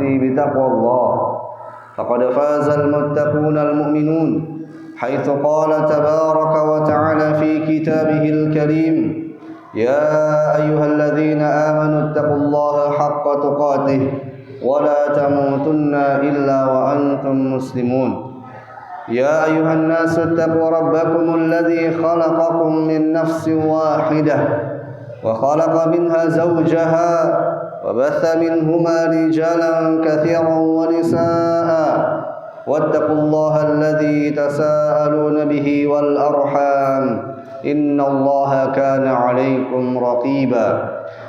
بتقوى الله فقد فاز المتقون المؤمنون حيث قال تبارك وتعالى في كتابه الكريم يا أيها الذين آمنوا اتقوا الله حق تقاته ولا تموتن إلا وأنتم مسلمون يا أيها الناس اتقوا ربكم الذي خلقكم من نفس واحدة وخلق منها زوجها وبث منهما رجالا كثيرا ونساء واتقوا الله الذي تساءلون به والأرحام إن الله كان عليكم رقيبا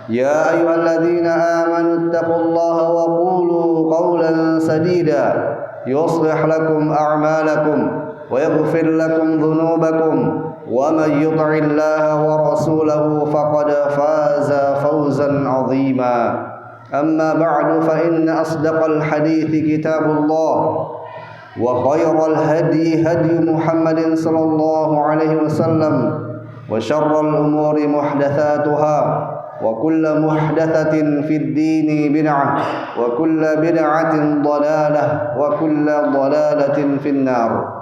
يا أيها الذين آمنوا اتقوا الله وقولوا قولا سديدا يصلح لكم أعمالكم ويغفر لكم ذنوبكم ومن يطع الله ورسوله فقد فاز فوزا عظيما أما بعد فإن أصدق الحديث كتاب الله وخير الهدي هدي محمد صلى الله عليه وسلم وشر الأمور محدثاتها وكل محدثة في الدين بدعة وكل بدعة ضلالة وكل ضلالة في النار.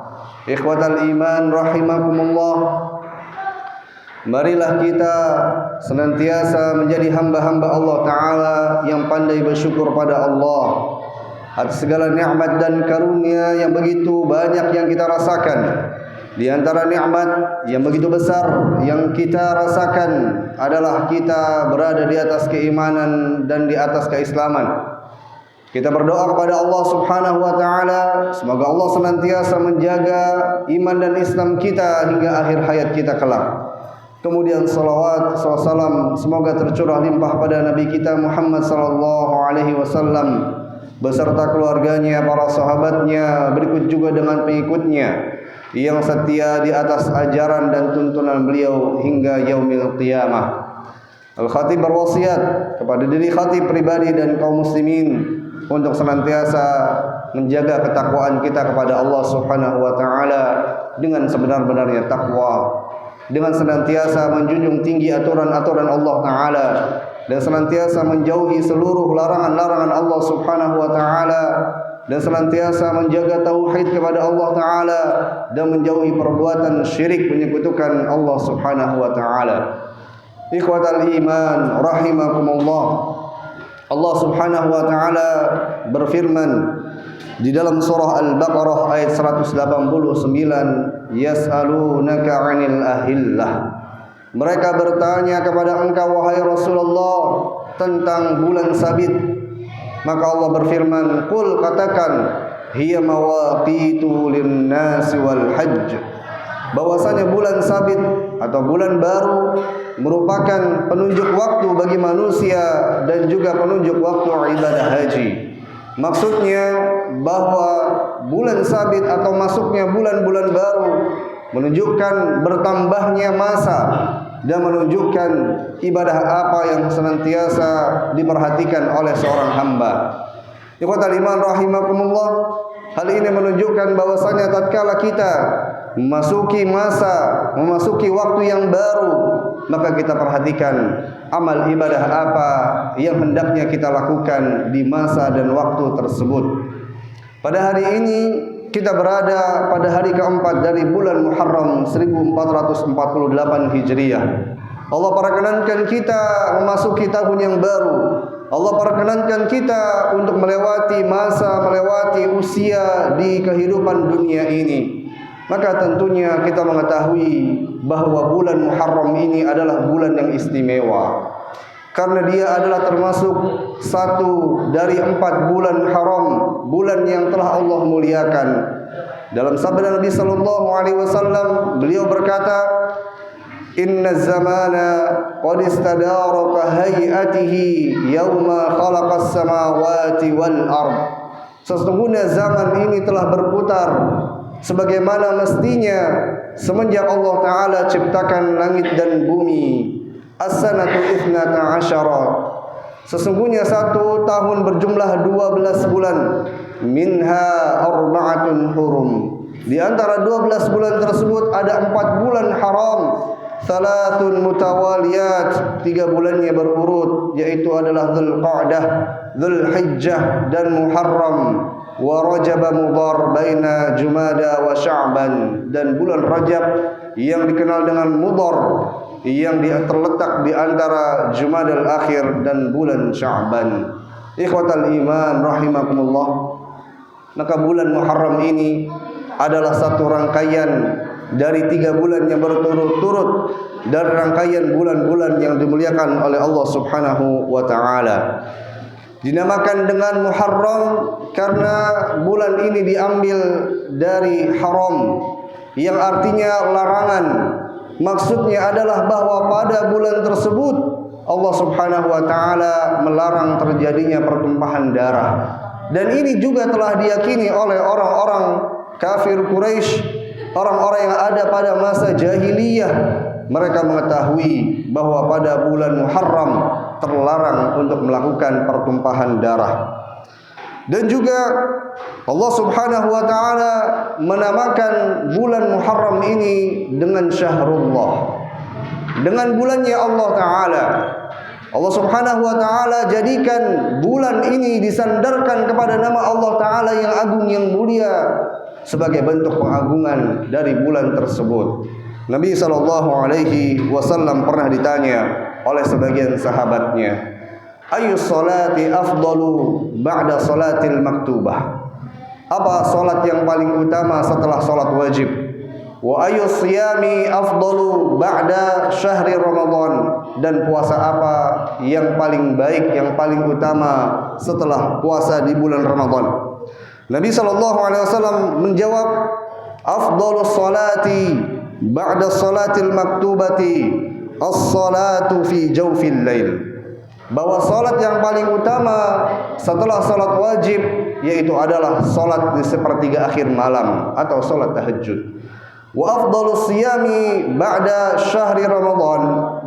Ikhwatal iman rahimakumullah, marilah kita senantiasa menjadi hamba-hamba Allah Ta'ala yang pandai bersyukur pada Allah atas segala nikmat dan karunia yang begitu banyak yang kita rasakan. Di antara nikmat yang begitu besar yang kita rasakan adalah kita berada di atas keimanan dan di atas keislaman. Kita berdoa kepada Allah Subhanahu wa taala, semoga Allah senantiasa menjaga iman dan Islam kita hingga akhir hayat kita kelak. Kemudian salawat salam semoga tercurah limpah pada Nabi kita Muhammad sallallahu alaihi wasallam beserta keluarganya, para sahabatnya, berikut juga dengan pengikutnya yang setia di atas ajaran dan tuntunan beliau hingga yaumil qiyamah. Al-Khatib berwasiat kepada diri khatib pribadi dan kaum muslimin untuk senantiasa menjaga ketakwaan kita kepada Allah Subhanahu wa taala dengan sebenar-benarnya takwa, dengan senantiasa menjunjung tinggi aturan-aturan Allah taala dan senantiasa menjauhi seluruh larangan-larangan Allah Subhanahu wa taala dan senantiasa menjaga tauhid kepada Allah taala dan menjauhi perbuatan syirik menyekutukan Allah Subhanahu wa taala. Ikhwatal iman rahimakumullah, Allah Subhanahu wa taala berfirman di dalam surah Al-Baqarah ayat 189, yas'alunaka 'anil ahillah. Mereka bertanya kepada engkau wahai Rasulullah tentang bulan sabit. Maka Allah berfirman, qul katakan hiya mawaqitu lin-nasi wal hajj. Bahwasanya bulan sabit atau bulan baru merupakan penunjuk waktu bagi manusia dan juga penunjuk waktu ibadah haji. Maksudnya bahwa bulan sabit atau masuknya bulan-bulan baru menunjukkan bertambahnya masa dan menunjukkan ibadah apa yang senantiasa diperhatikan oleh seorang hamba. Ikhwatal iman rahimakumullah, hal ini menunjukkan bahwasanya tatkala kita memasuki waktu yang baru, maka kita perhatikan amal ibadah apa yang hendaknya kita lakukan di masa dan waktu tersebut. Pada hari ini kita berada pada hari keempat dari bulan Muharram 1448 Hijriah. Allah perkenankan kita memasuki tahun yang baru. Allah perkenankan kita untuk melewati usia di kehidupan dunia ini. Maka tentunya kita mengetahui bahwa bulan Muharram ini adalah bulan yang istimewa, karena dia adalah termasuk satu dari 4 bulan haram, bulan yang telah Allah muliakan. Dalam sabda Nabi sallallahu alaihi wasallam, beliau berkata, inna zamana qad istadara ka hayatihi yauma khalaqas samawati wal ard. Sesungguhnya zaman ini telah berputar sebagaimana mestinya semenjak Allah Ta'ala ciptakan langit dan bumi. As-sanatu 12. Sesungguhnya 1 tahun berjumlah 12 bulan. Minha arba'atun hurum. Di antara 12 bulan tersebut ada 4 bulan haram. Thalathun mutawaliyat, 3 bulannya berurut, yaitu adalah Dzulqa'dah, Dzulhijjah dan Muharram, wa Rajab Mudhar baina Jumada wa Sya'ban, dan bulan Rajab yang dikenal dengan Mudhar yang terletak di antara Jumadal Akhir dan bulan Sya'ban. Ikhwatal iman rahimakumullah, maka bulan Muharram ini adalah satu rangkaian dari 3 bulan yang berturut-turut dari rangkaian bulan-bulan yang dimuliakan oleh Allah Subhanahu wa taala. Dinamakan dengan Muharram karena bulan ini diambil dari haram, yang artinya larangan. Maksudnya adalah bahwa pada bulan tersebut Allah Subhanahu wa taala melarang terjadinya pertumpahan darah. Dan ini juga telah diyakini oleh orang-orang kafir Quraisy, orang-orang yang ada pada masa jahiliyah. Mereka mengetahui bahwa pada bulan Muharram terlarang untuk melakukan pertumpahan darah. Dan juga Allah Subhanahu wa taala menamakan bulan Muharram ini dengan Syahrullah, dengan bulannya Allah taala. Allah Subhanahu wa taala jadikan bulan ini disandarkan kepada nama Allah taala yang agung yang mulia sebagai bentuk pengagungan dari bulan tersebut. Nabi SAW pernah ditanya oleh sebagian sahabatnya, ayu salati afdalu ba'da salatil maktubah? Apa salat yang paling utama setelah salat wajib? Wa ayu siyami afdalu ba'da syahri Ramadan? Dan puasa apa yang paling baik, yang paling utama setelah puasa di bulan Ramadan? Nabi SAW menjawab, afdalus salati ba'da salatil maktubati as-salatu fi jawfil lail. Bahwa salat yang paling utama setelah salat wajib yaitu adalah salat di sepertiga akhir malam atau salat tahajud. Wa afdalus siyami ba'da syahri Ramadan,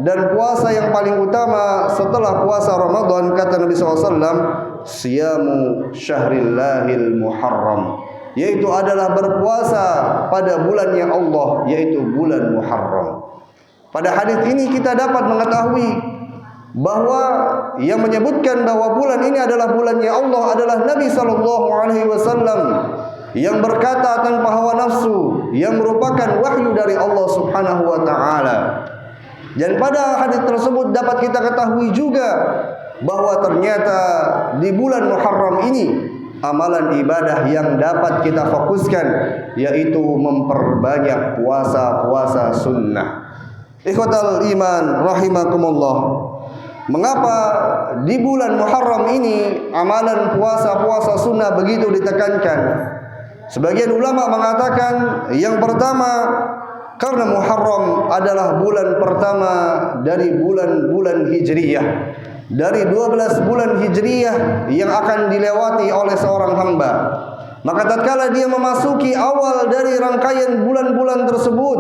dan puasa yang paling utama setelah puasa Ramadan, kata Nabi SAW, siyamu syahrillahil muharram, yaitu adalah berpuasa pada bulannya Allah, yaitu bulan Muharram. Pada hadis ini kita dapat mengetahui bahwa yang menyebutkan bahwa bulan ini adalah bulannya Allah adalah Nabi SAW yang berkata tanpa hawa nafsu, yang merupakan wahyu dari Allah Subhanahu wa taala. Dan pada hadis tersebut dapat kita ketahui juga bahwa ternyata di bulan Muharram ini amalan ibadah yang dapat kita fokuskan yaitu memperbanyak puasa-puasa sunnah. Ikhwatal iman rahimakumullah, mengapa di bulan Muharram ini amalan puasa-puasa sunnah begitu ditekankan? Sebagian ulama mengatakan yang pertama, karena Muharram adalah bulan pertama dari bulan-bulan Hijriyah, dari 12 bulan Hijriyah yang akan dilewati oleh seorang hamba. Maka tatkala dia memasuki awal dari rangkaian bulan-bulan tersebut,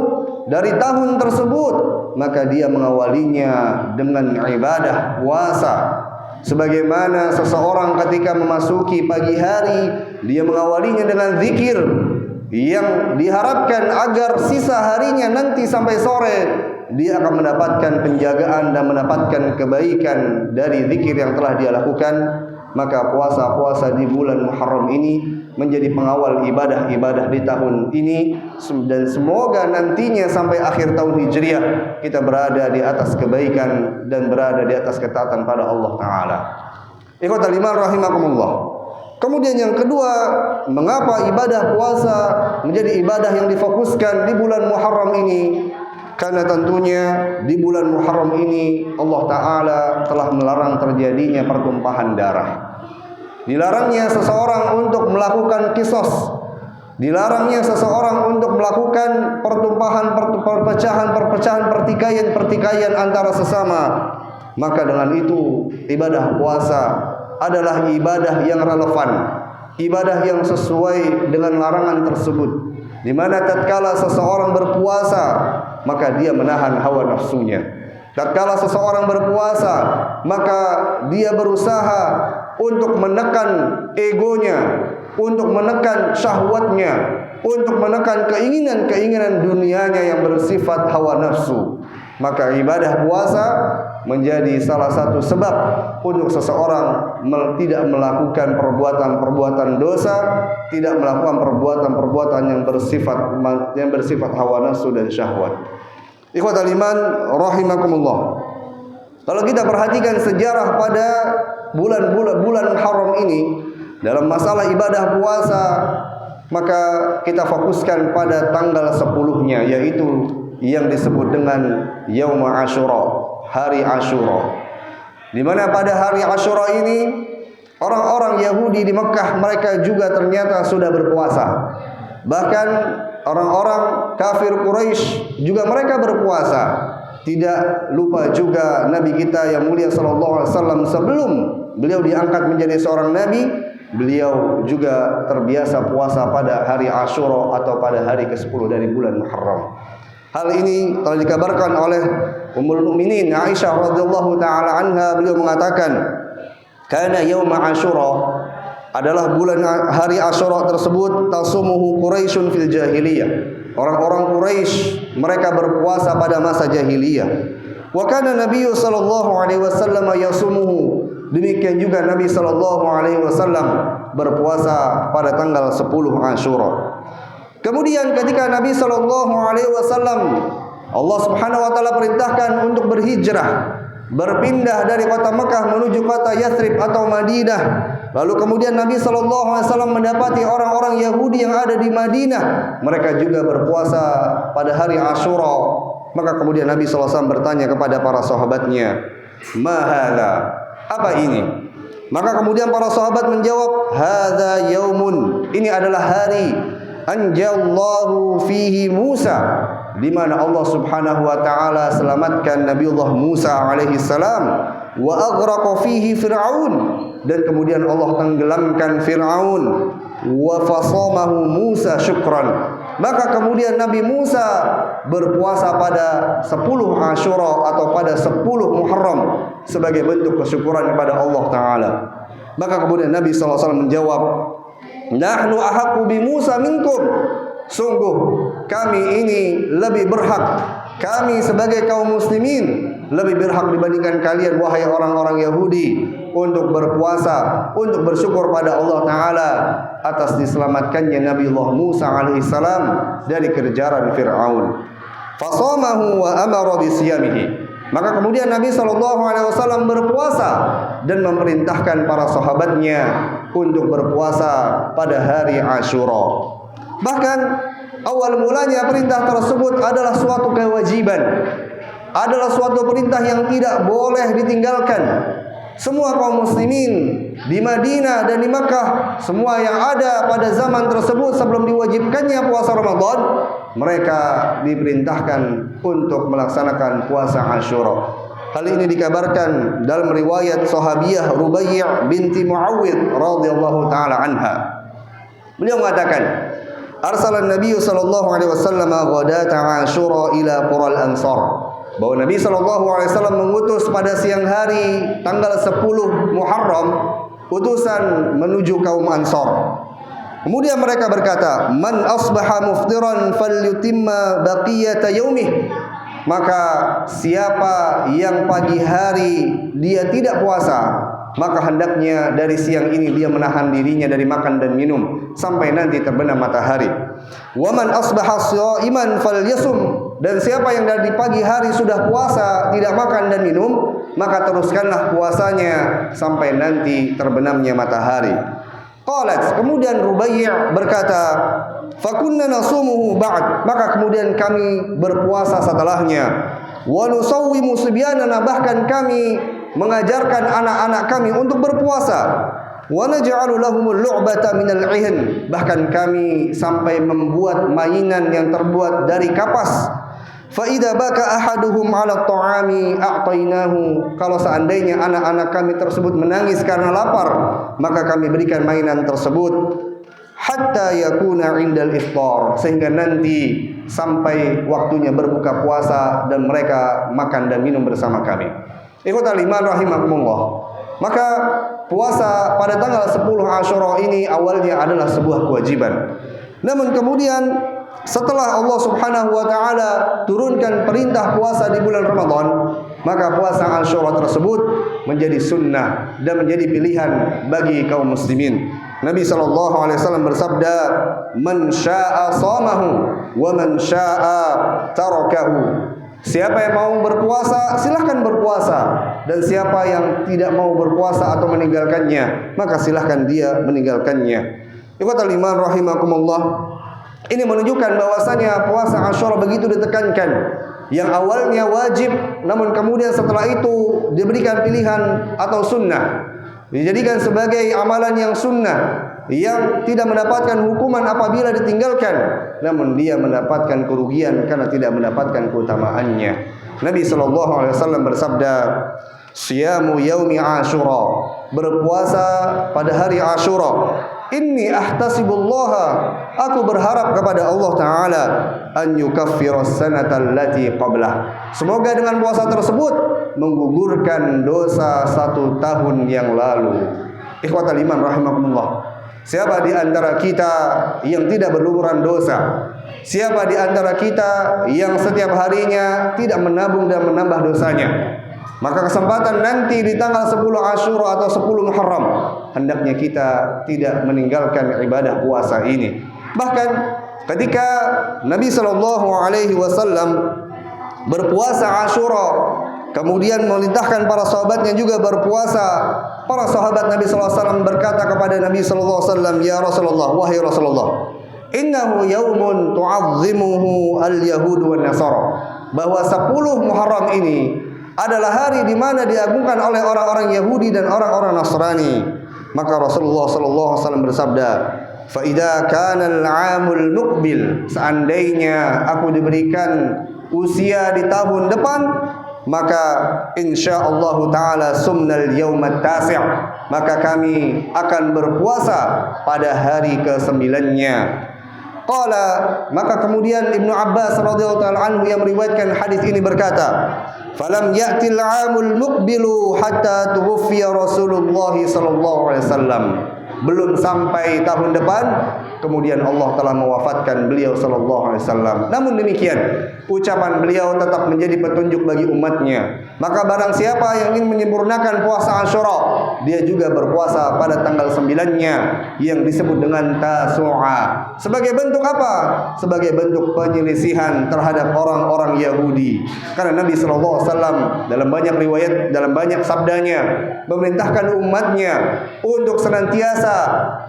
dari tahun tersebut, maka dia mengawalinya dengan ibadah puasa. Sebagaimana seseorang ketika memasuki pagi hari, dia mengawalinya dengan zikir yang diharapkan agar sisa harinya nanti sampai sore dia akan mendapatkan penjagaan dan mendapatkan kebaikan dari zikir yang telah dia lakukan. Maka puasa-puasa di bulan Muharram ini menjadi pengawal ibadah-ibadah di tahun ini, dan semoga nantinya sampai akhir tahun Hijriah kita berada di atas kebaikan dan berada di atas ketaatan pada Allah Ta'ala. Ikhwatal iman rahimakumullah. Kemudian yang kedua, mengapa ibadah puasa menjadi ibadah yang difokuskan di bulan Muharram ini? Karena tentunya di bulan Muharram ini Allah Ta'ala telah melarang terjadinya pertumpahan darah. Dilarangnya seseorang untuk melakukan kisos, dilarangnya seseorang untuk melakukan perpecahan, pertikaian antara sesama. Maka dengan itu ibadah puasa adalah ibadah yang relevan, ibadah yang sesuai dengan larangan tersebut, di mana tatkala seseorang berpuasa maka dia menahan hawa nafsunya. Tatkala seseorang berpuasa maka dia berusaha untuk menekan egonya, untuk menekan syahwatnya, untuk menekan keinginan-keinginan dunianya yang bersifat hawa nafsu. Maka ibadah puasa menjadi salah satu sebab untuk seseorang tidak melakukan perbuatan-perbuatan dosa, tidak melakukan perbuatan-perbuatan yang bersifat hawa nafsu dan syahwat. Ikhwatal iman rahimakumullah. Kalau kita perhatikan sejarah pada bulan haram ini dalam masalah ibadah puasa, maka kita fokuskan pada tanggal 10-nya, yaitu yang disebut dengan Yaum Asyura, hari Asyura. Di mana pada hari Asyura ini orang-orang Yahudi di Mekah mereka juga ternyata sudah berpuasa. Bahkan orang-orang kafir Quraisy juga mereka berpuasa. Tidak lupa juga Nabi kita yang mulia sallallahu alaihi wasallam sebelum beliau diangkat menjadi seorang nabi, beliau juga terbiasa puasa pada hari Asyura atau pada hari ke-10 dari bulan Muharram. Hal ini telah dikabarkan oleh Ummul Mukminin Aisyah radhiyallahu taala anha, beliau mengatakan, "Kana yaum Asyura adalah hari Asyura tersebut tasumuhu Quraisyun fil jahiliyah." Orang-orang Quraisy mereka berpuasa pada masa jahiliyah. Wa kana Nabi sallallahu alaihi wasallam yasumuhu. Demikian juga Nabi sallallahu alaihi wasallam berpuasa pada tanggal 10 Asyura. Kemudian ketika Nabi sallallahu alaihi wasallam Allah Subhanahu wa taala perintahkan untuk berhijrah, berpindah dari kota Mekah menuju kota Yathrib atau Madinah. Lalu kemudian Nabi SAW mendapati orang-orang Yahudi yang ada di Madinah, mereka juga berpuasa pada hari Asyura. Maka kemudian Nabi SAW bertanya kepada para sahabatnya, "Ma hadza?" Apa ini? Maka kemudian para sahabat menjawab, "Hadza yaumun." Ini adalah hari anjallahu fihi Musa, di mana Allah Subhanahu wa taala selamatkan Nabiullah Musa alaihi salam, wa aghraqa fihi Fir'aun, dan kemudian Allah tenggelamkan Fir'aun, wa fasamahu Musa syukran. Maka kemudian Nabi Musa berpuasa pada 10 Asyura atau pada 10 Muharram sebagai bentuk kesyukuran kepada Allah taala. Maka kemudian Nabi SAW menjawab, "Nahnu ahaqqu bi Musa minkum." Sungguh kami ini lebih berhak, kami sebagai kaum muslimin lebih berhak dibandingkan kalian wahai orang-orang Yahudi untuk berpuasa, untuk bersyukur pada Allah Ta'ala atas diselamatkannya Nabiullah Musa alaihissalam dari kejaran Fir'aun. Fasamahu wa amara bisiyamihi. Maka kemudian Nabi SAW berpuasa dan memerintahkan para sahabatnya untuk berpuasa pada hari Asyura. Bahkan awal mulanya perintah tersebut adalah suatu kewajiban, adalah suatu perintah yang tidak boleh ditinggalkan. Semua kaum muslimin di Madinah dan di Makkah, semua yang ada pada zaman tersebut sebelum diwajibkannya puasa Ramadan, mereka diperintahkan untuk melaksanakan puasa Asyura. Hal ini dikabarkan dalam riwayat sahabiyah Rubai' binti Muawwidh radhiyallahu taala anha. Beliau mengatakan, "Arsalan Nabi sallallahu alaihi wasallam ghadata Asyura ila qural Ansar." Bahwa Nabi sallallahu alaihi wasallam mengutus pada siang hari tanggal 10 Muharram utusan menuju kaum Ansar. Kemudian mereka berkata, "Man asbaha muftiran falyutimma baqiyata yaumih." Maka siapa yang pagi hari dia tidak puasa, maka hendaknya dari siang ini dia menahan dirinya dari makan dan minum sampai nanti terbenam matahari. Wa man asbaha sha'iman falyasum. Dan siapa yang dari pagi hari sudah puasa, tidak makan dan minum, maka teruskanlah puasanya sampai nanti terbenamnya matahari. Qalat, kemudian Rubai' berkata, "Fakunna nasumuhu ba'd." Maka kemudian kami berpuasa setelahnya. Wa nusawwimu sibyanana, bahkan kami mengajarkan anak-anak kami untuk berpuasa. Wa naj'alu lahumul lu'bata minal 'ihn, bahkan kami sampai membuat mainan yang terbuat dari kapas. Fa idza baka ahaduhum 'ala at-ta'ami a'tainahu. Kalau seandainya anak-anak kami tersebut menangis karena lapar, maka kami berikan mainan tersebut hatta yakuna 'indal iftar, sehingga nanti sampai waktunya berbuka puasa dan mereka makan dan minum bersama kami. Ikhwatal iman rahimakumullah. Maka puasa pada tanggal 10 Asyura ini awalnya adalah sebuah kewajiban. Namun kemudian setelah Allah Subhanahu wa taala turunkan perintah puasa di bulan Ramadan, maka puasa Asyura tersebut menjadi sunnah dan menjadi pilihan bagi kaum muslimin. Nabi SAW bersabda, "Man syaa'a shamahu wa man syaa'a tarakahu." Siapa yang mau berpuasa, silahkan berpuasa. Dan siapa yang tidak mau berpuasa atau meninggalkannya, maka silahkan dia meninggalkannya. Ikhwatal iman rahimakumullah. Ini menunjukkan bahwasanya puasa Asyura begitu ditekankan. Yang awalnya wajib, namun kemudian setelah itu diberikan pilihan atau sunnah. Dijadikan sebagai amalan yang sunnah, yang tidak mendapatkan hukuman apabila ditinggalkan, namun dia mendapatkan kerugian karena tidak mendapatkan keutamaannya. Nabi SAW bersabda, "Siyamu yaumi Asyura," berpuasa pada hari Asyura. "Inni ahtasibullaha," aku berharap kepada Allah Ta'ala, "an yukaffiras sanata allati qablah." Semoga dengan puasa tersebut menggugurkan dosa 1 tahun yang lalu. Ikhwatal iman rahimakumullah. Siapa di antara kita yang tidak berlumuran dosa? Siapa di antara kita yang setiap harinya tidak menabung dan menambah dosanya? Maka kesempatan nanti di tanggal 10 Asyura atau 10 Muharram, hendaknya kita tidak meninggalkan ibadah puasa ini. Bahkan ketika Nabi SAW berpuasa Asyura, kemudian memerintahkan para sahabatnya juga berpuasa, para sahabat Nabi SAW berkata kepada Nabi SAW, "Ya Rasulullah, wahai Rasulullah, innahu yaumun tu'azzimuhu al-yahud wa nasara," bahwa 10 Muharram ini adalah hari di mana diagungkan oleh orang-orang Yahudi dan orang-orang Nasrani. Maka Rasulullah SAW bersabda, "Fa idza kana al-'amul muqbil," seandainya aku diberikan usia di tahun depan, maka insyaallah taala sumnal yaumat tasi', maka kami akan berpuasa pada hari ke-9-nya. Qala, maka kemudian Ibnu Abbas radhiyallahu taala anhu yang meriwayatkan hadis ini berkata, "Falam ya'til 'amul muqbilu hatta tuwfiya Rasulullah sallallahu alaihi wasallam." Belum sampai tahun depan, kemudian Allah telah mewafatkan beliau sallallahu alaihi wasallam. Namun demikian, ucapan beliau tetap menjadi petunjuk bagi umatnya. Maka barang siapa yang ingin menyempurnakan puasa Asyura, dia juga berpuasa pada tanggal 9-nya yang disebut dengan Tasu'a. Sebagai bentuk apa? Sebagai bentuk penyelisihan terhadap orang-orang Yahudi. Karena Nabi sallallahu alaihi wasallam dalam banyak riwayat, dalam banyak sabdanya memerintahkan umatnya untuk senantiasa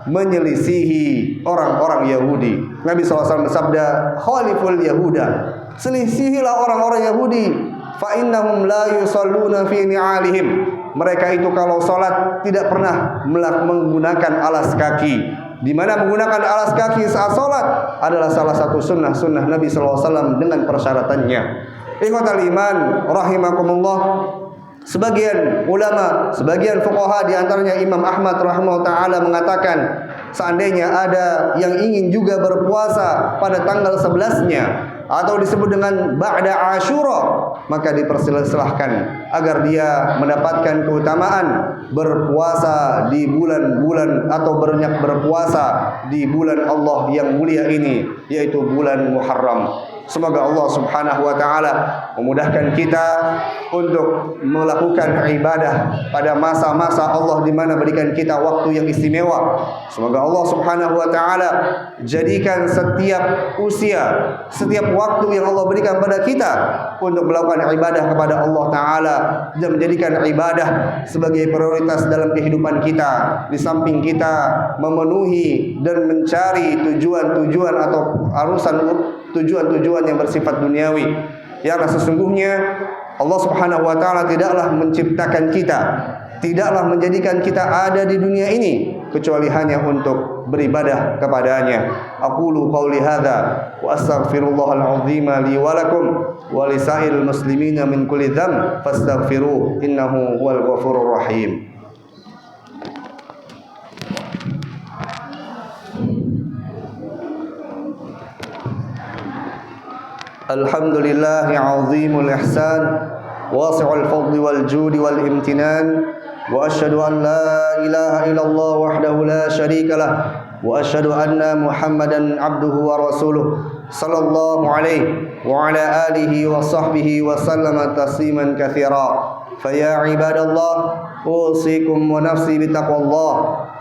menyelisihi orang-orang Yahudi. Nabi SAW bersabda, "Khaliful Yahuda," selisihilah orang-orang Yahudi, "fa innahum la yusalluna fi ni'alihim." Mereka itu kalau salat tidak pernah menggunakan alas kaki. Di mana menggunakan alas kaki saat salat adalah salah satu sunnah Nabi SAW dengan persyaratannya. Ikhwatal iman rahimakumullah. Sebagian ulama, sebagian fuqaha di antaranya Imam Ahmad rahimahullah taala mengatakan, seandainya ada yang ingin juga berpuasa pada tanggal 11-nya atau disebut dengan ba'da Asyura, maka dipersilahkan agar dia mendapatkan keutamaan berpuasa di bulan-bulan atau banyak berpuasa di bulan Allah yang mulia ini, yaitu bulan Muharram. Semoga Allah Subhanahu wa taala memudahkan kita untuk melakukan ibadah pada masa-masa Allah di mana berikan kita waktu yang istimewa. Semoga Allah Subhanahu wa taala jadikan setiap usia, setiap waktu yang Allah berikan pada kita untuk melakukan ibadah kepada Allah taala dan menjadikan ibadah sebagai prioritas dalam kehidupan kita, di samping kita memenuhi dan mencari tujuan-tujuan atau tujuan-tujuan yang bersifat duniawi. Yang sesungguhnya Allah Subhanahu wa taala tidaklah menciptakan kita, tidaklah menjadikan kita ada di dunia ini kecuali hanya untuk beribadah kepadanya. Aqulu qauli hadza wa astaghfirullahal azim li wa lakum wa lisairil muslimina min kulli dzamb fastaghfiruhu innahu huwal ghafurur rahim. Alhamdulillahi azimul ihsan wasi'ul fadli wal judi wal imtinan wa asyhadu an la ilaha illallah wahdahu la syarika lah wa asyhadu anna Muhammadan abduhu wa rasuluh sallallahu alaihi wa ala alihi wa sahbihi wa sallama tasliman katsira. Faya ibadallah, usikum wa nafsi bitaqwallah.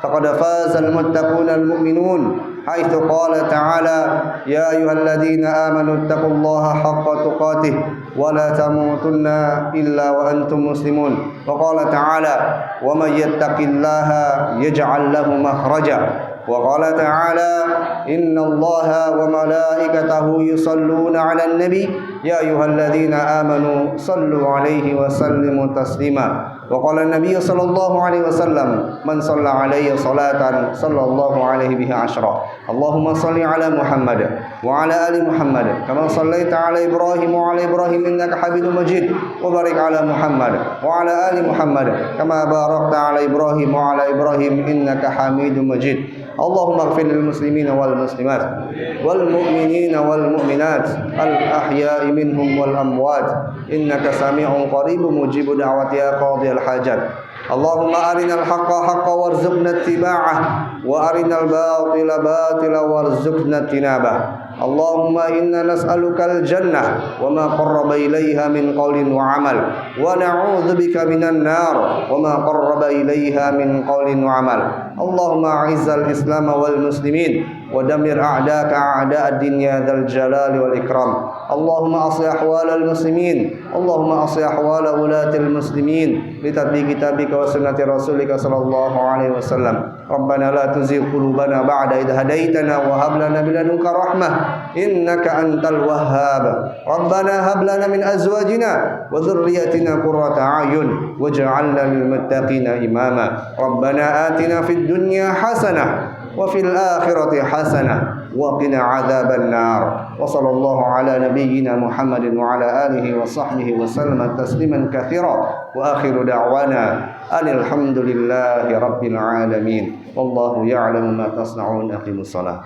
Faqad fazal muttaquna al-mu'minun. حيث قال تعالى يا أيها الذين آمنوا اتقوا الله حق تقاته ولا تموتن إلا وأنتم مسلمون. وقال تعالى ومن يتق الله يجعل له مخرجا. وقال تعالى إن الله وملائكته يصلون على النبي يا أيها الذين آمنوا صلوا عليه وسلموا تسليما. وقال النبي صلى الله عليه وسلم من صلى عليه صلاة صلى الله عليه بها عشرا. اللهم صل على محمد وعلى آل محمد كما صليت على إبراهيم وعلى إبراهيم إنك حميد مجيد. وبارك على محمد وعلى آل محمد كما باركت على إبراهيم وعلى إبراهيم إنك حميد مجيد. اللهم اغفر للمسلمين والمسلمات والمؤمنين والمؤمنات الأحياء منهم والأموات إنك سميع قريب مجيب دعوة يا قاضي الحاجات. اللهم أرنا الحق حقا وارزقنا اتباعه وأرنا الباطل باطلا وارزقنا اجتنابه. اللهم إنا نسألك الجنة وما قرب إليها من قول وعمل ونعوذ بك من النار وما قرب إليها من قول وعمل. اللهم أعز الإسلام والمسلمين ودمر أعداءك أعداء الدين يا ذا الجلال والإكرام. اللهم أصلح أحوال المسلمين. اللهم أصلح أحوال ولاة المسلمين لتطبيق كتابك وسنة رسولك صلى الله عليه وسلم. ربنا لا تزغ قلوبنا بعد إذ هديتنا وهب لنا من لدنك رحمة إنك أنت الوهاب. ربنا هب لنا من أزواجنا وذريتنا قرة أعين واجعلنا للمتقين إماما. ربنا آتنا في الدنيا حسنة وفي الآخرة حسنة وقنا عذاب النار. وصلى الله على نبينا محمد وعلى آله وصحبه وسلم تسليما كثيرا. وآخر دعوانا أن الحمد لله رب العالمين والله يعلم ما تصنعون. أقيموا الصلاة.